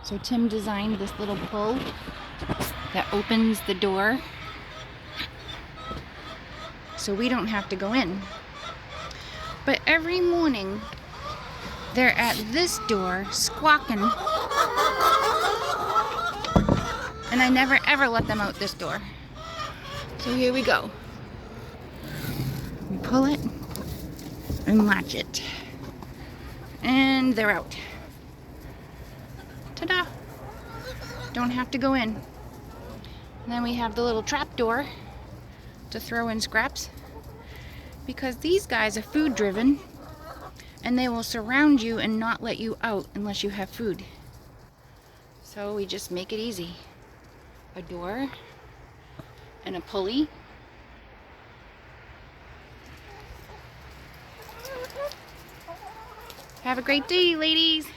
So Tim designed this little pull that opens the door so we don't have to go in. But every morning they're at this door squawking, and I never ever let them out this door. So here we go. We pull it and latch it, and they're out. Ta-da! Don't have to go in. And then we have the little trap door to throw in scraps, because these guys are food driven and they will surround you and not let you out unless you have food. So we just make it easy. A door and a pulley. Have a great day, ladies.